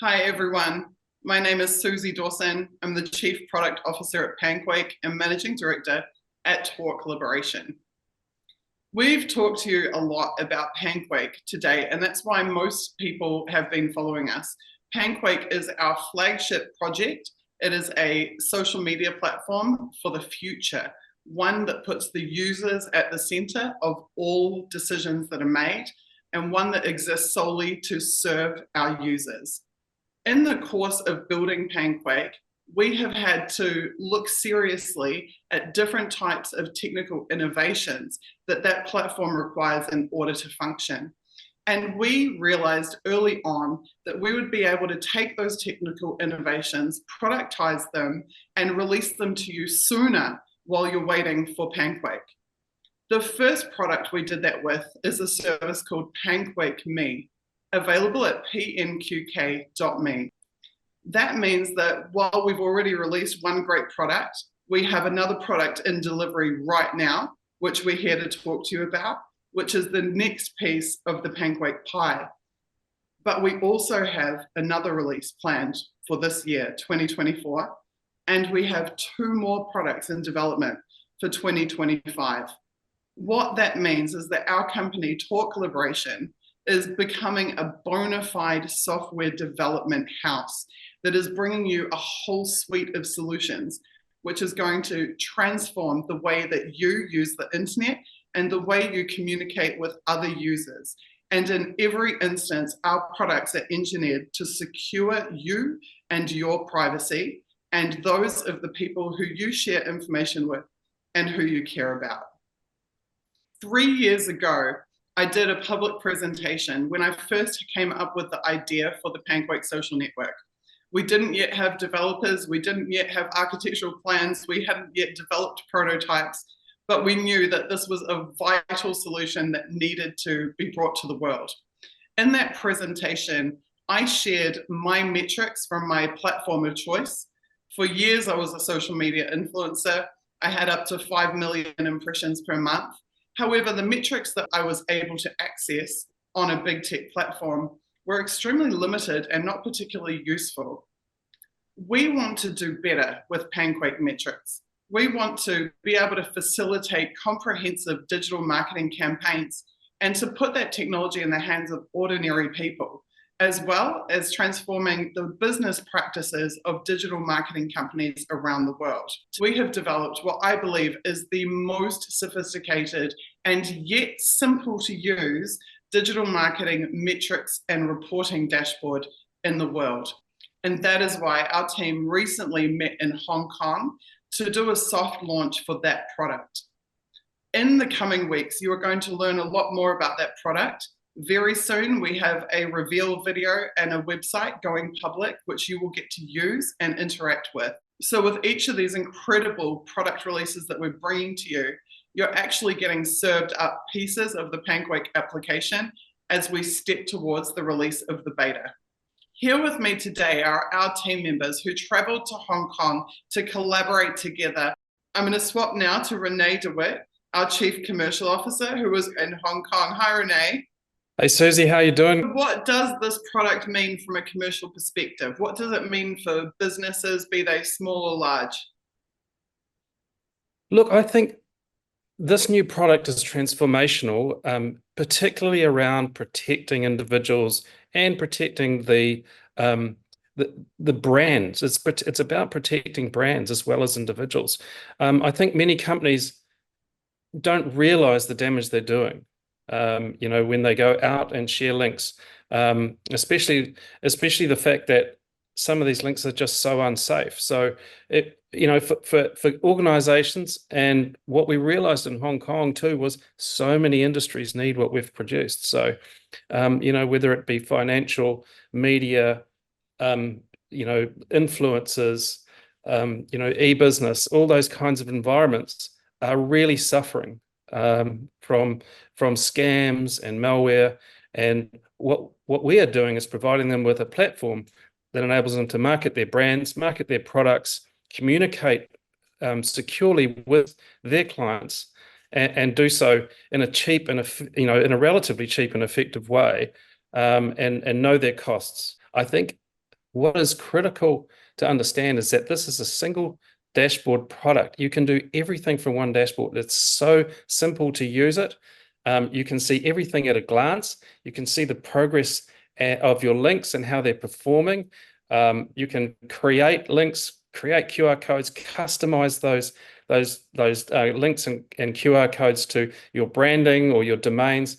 Hi, everyone. My name is Suzie Dawson. I'm the Chief Product Officer at Panquake and Managing Director at Talk Liberation. We've talked to you a lot about Panquake today, and that's why most people have been following us. Panquake is our flagship project. It is a social media platform for the future, one that puts the users at the center of all decisions that are made, and one that exists solely to serve our users. In the course of building Panquake, we have had to look seriously at different types of technical innovations that platform requires in order to function. And we realized early on that we would be able to take those technical innovations, productize them, and release them to you sooner while you're waiting for Panquake. The first product we did that with is a service called Panquake Me, available at pnqk.me. That means that while we've already released one great product, we have another product in delivery right now, which we're here to talk to you about, which is the next piece of the Panquake pie. But we also have another release planned for this year, 2024, and we have two more products in development for 2025. What that means is that our company, Talk Liberation, is becoming a bona fide software development house that is bringing you a whole suite of solutions, which is going to transform the way that you use the internet and the way you communicate with other users. And in every instance, our products are engineered to secure you and your privacy and those of the people who you share information with and who you care about. 3 years ago, I did a public presentation when I first came up with the idea for the Panquake social network. We didn't yet have developers, we didn't yet have architectural plans, we hadn't yet developed prototypes, but we knew that this was a vital solution that needed to be brought to the world. In that presentation, I shared my metrics from my platform of choice. For years, I was a social media influencer. I had up to 5 million impressions per month. However, the metrics that I was able to access on a big tech platform were extremely limited and not particularly useful. We want to do better with Panquake metrics. We want to be able to facilitate comprehensive digital marketing campaigns and to put that technology in the hands of ordinary people, as well as transforming the business practices of digital marketing companies around the world. We have developed what I believe is the most sophisticated and yet simple to use digital marketing metrics and reporting dashboard in the world. And that is why our team recently met in Hong Kong to do a soft launch for that product. In the coming weeks, you are going to learn a lot more about that product. Very soon, we have a reveal video and a website going public, which you will get to use and interact with. So with each of these incredible product releases that we're bringing to you, you're actually getting served up pieces of the Panquake application as we step towards the release of the beta. Here with me today are our team members who traveled to Hong Kong to collaborate together. I'm going to swap now to Renee DeWitt, our Chief Commercial Officer, who was in Hong Kong. Hi, Renee. Hey Susie, how you doing? What does this product mean from a commercial perspective? What does it mean for businesses, be they small or large? Look, I think this new product is transformational, particularly around protecting individuals and protecting the brands. It's about protecting brands as well as individuals. I think many companies don't realize the damage they're doing. When they go out and share links, especially the fact that some of these links are just so unsafe. So for organizations, and what we realized in Hong Kong too was so many industries need what we've produced. So whether it be financial, media, influencers, e-business, all those kinds of environments are really suffering from scams and malware. And what we are doing is providing them with a platform that enables them to market their brands, market their products, communicate securely with their clients, and do so in a cheap and in a relatively cheap and effective way, and know their costs. I think What is critical to understand is that this is a single dashboard product. You can do everything from one dashboard. It's so simple to use it. You can see everything at a glance. You can see the progress of your links and how they're performing. You can create links, create QR codes, customize those links and QR codes to your branding or your domains.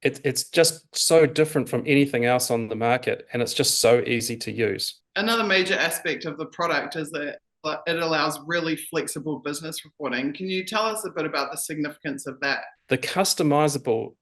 It's just so different from anything else on the market, and it's just so easy to use. Another major aspect of the product is that it allows really flexible business reporting. Can you tell us a bit about the significance of that? The customizable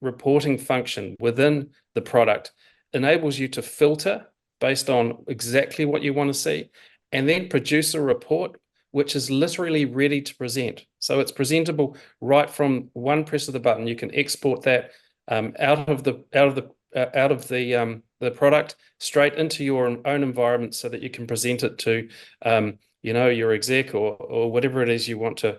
reporting function within the product enables you to filter based on exactly what you want to see, and then produce a report which is literally ready to present. So it's presentable right from one press of the button. You can export that out of the product straight into your own environment, so that you can present it to your exec or whatever it is you want to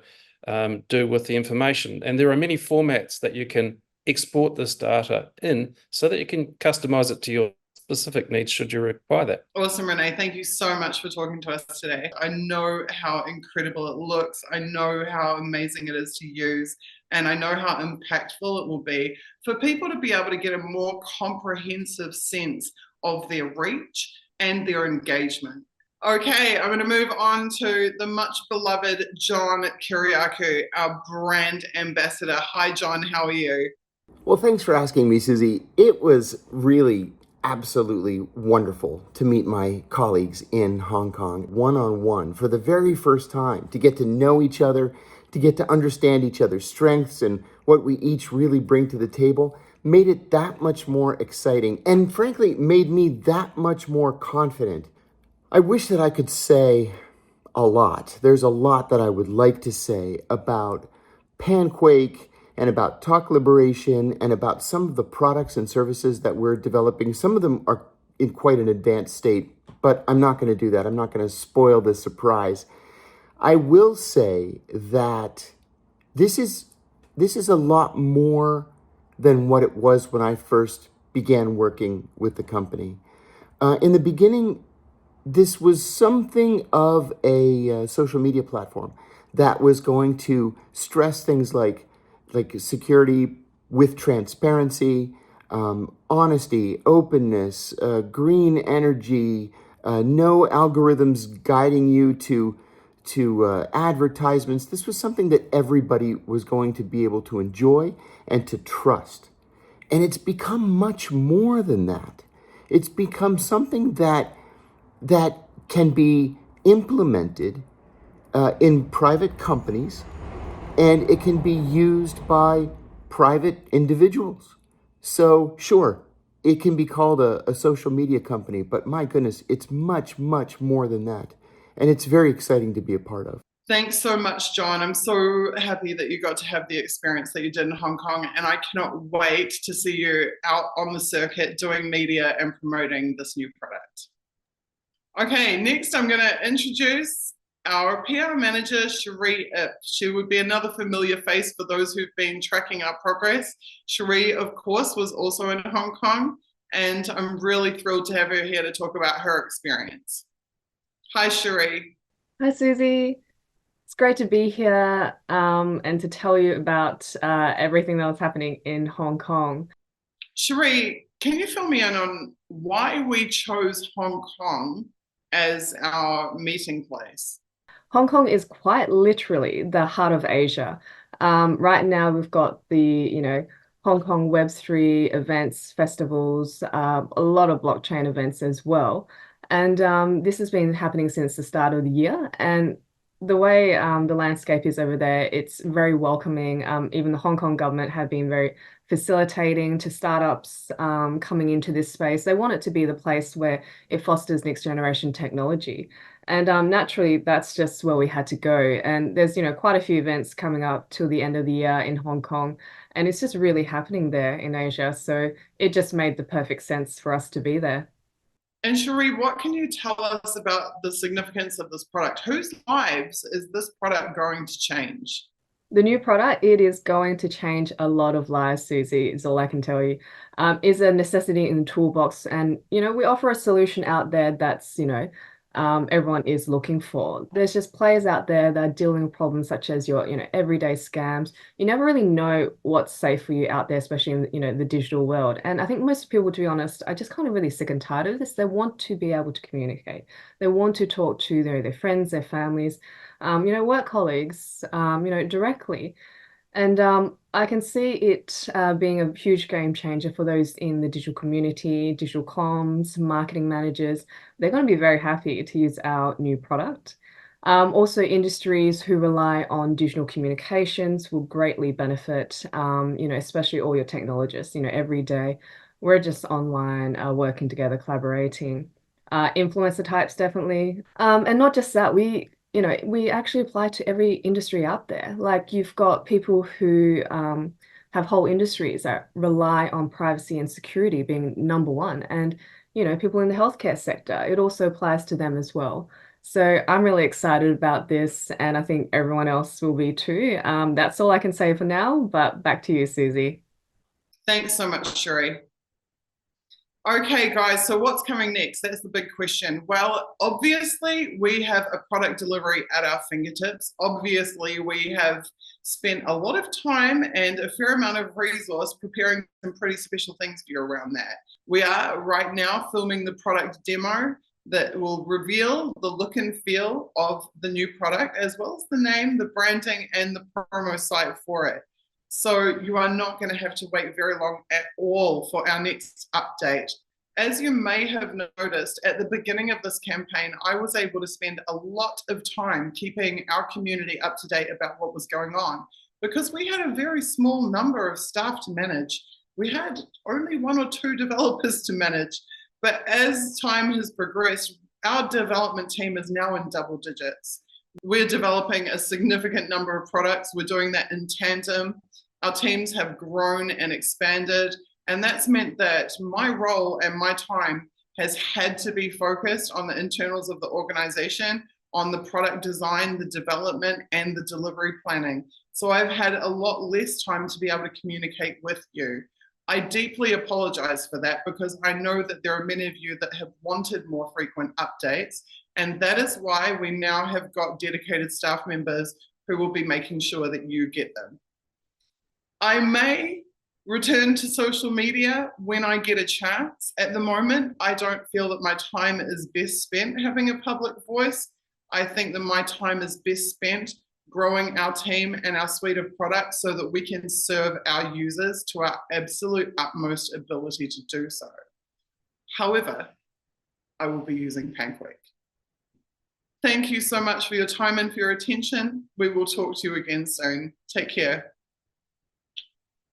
do with the information. And there are many formats that you can export this data in, so that you can customize it to your specific needs should you require that. Awesome, Renee. Thank you so much for talking to us today. I know how incredible it looks. I know how amazing it is to use. And I know how impactful it will be for people to be able to get a more comprehensive sense of their reach and their engagement. Okay, I'm going to move on to the much beloved John Kiriakou, our brand ambassador. Hi, John. How are you? Well, thanks for asking me, Suzie. It was really absolutely wonderful to meet my colleagues in Hong Kong one-on-one for the very first time, to get to know each other, to get to understand each other's strengths and what we each really bring to the table, made it that much more exciting and frankly made me that much more confident. I wish that I could say a lot. There's a lot that I would like to say about Panquake and about talk liberation and about some of the products and services that we're developing. Some of them are in quite an advanced state, but I'm not going to do that. I'm not going to spoil the surprise. I will say that this is a lot more than what it was when I first began working with the company. In the beginning, this was something of a social media platform that was going to stress things like security with transparency, honesty, openness, green energy, no algorithms guiding you to advertisements. This was something that everybody was going to be able to enjoy and to trust. And it's become much more than that. It's become something that can be implemented in private companies, and it can be used by private individuals. So sure, it can be called a social media company, but my goodness, it's much, much more than that. And it's very exciting to be a part of. Thanks so much, John. I'm so happy that you got to have the experience that you did in Hong Kong, and I cannot wait to see you out on the circuit doing media and promoting this new product. Okay, next I'm going to introduce our PR manager, Cherie Ip. She would be another familiar face for those who've been tracking our progress. Cherie, of course, was also in Hong Kong, and I'm really thrilled to have her here to talk about her experience. Hi, Cherie. Hi, Suzie. It's great to be here and to tell you about everything that was happening in Hong Kong. Cherie, can you fill me in on why we chose Hong Kong as our meeting place? Hong Kong is quite literally the heart of Asia. Right now, we've got the, Hong Kong Web3 events, festivals, a lot of blockchain events as well. And this has been happening since the start of the year. And the way the landscape is over there, it's very welcoming. Even the Hong Kong government have been very facilitating to startups coming into this space. They want it to be the place where it fosters next generation technology. And naturally, that's just where we had to go. And there's, quite a few events coming up till the end of the year in Hong Kong. And it's just really happening there in Asia. So it just made the perfect sense for us to be there. And Cherie, what can you tell us about the significance of this product? Whose lives is this product going to change? The new product, it is going to change a lot of lives, Susie, is all I can tell you. Is a necessity in the toolbox. And, we offer a solution out there that's, everyone is looking for. There's just players out there that are dealing with problems such as your, everyday scams. You never really know what's safe for you out there, especially in, the digital world. And I think most people, to be honest, are just kind of really sick and tired of this. They want to be able to communicate. They want to talk to their friends, their families, work colleagues, directly. And I can see it being a huge game changer for those in the digital community, digital comms, marketing managers. They're going to be very happy to use our new product. Also, industries who rely on digital communications will greatly benefit, especially all your technologists. Every day we're just online, working together, collaborating. Influencer types, definitely. And not just that, we actually apply to every industry out there. Like you've got people who have whole industries that rely on privacy and security being number one. And, people in the healthcare sector, it also applies to them as well. So I'm really excited about this, and I think everyone else will be too. That's all I can say for now, but back to you, Susie. Thanks so much, Sheree. Okay, guys, so what's coming next? That's the big question. Well, obviously, we have a product delivery at our fingertips. Obviously, we have spent a lot of time and a fair amount of resource preparing some pretty special things for you around that. We are right now filming the product demo that will reveal the look and feel of the new product, as well as the name, the branding, and the promo site for it. So you are not going to have to wait very long at all for our next update. As you may have noticed, at the beginning of this campaign, I was able to spend a lot of time keeping our community up to date about what was going on, because we had a very small number of staff to manage. We had only 1 or 2 developers to manage. But as time has progressed, our development team is now in double digits. We're developing a significant number of products. We're doing that in tandem. Our teams have grown and expanded, and that's meant that my role and my time has had to be focused on the internals of the organization, on the product design, the development, and the delivery planning. So I've had a lot less time to be able to communicate with you. I deeply apologize for that, because I know that there are many of you that have wanted more frequent updates, and that is why we now have got dedicated staff members who will be making sure that you get them. I may return to social media when I get a chance. At the moment, I don't feel that my time is best spent having a public voice. I think that my time is best spent growing our team and our suite of products so that we can serve our users to our absolute utmost ability to do so. However, I will be using Panquake. Thank you so much for your time and for your attention. We will talk to you again soon. Take care.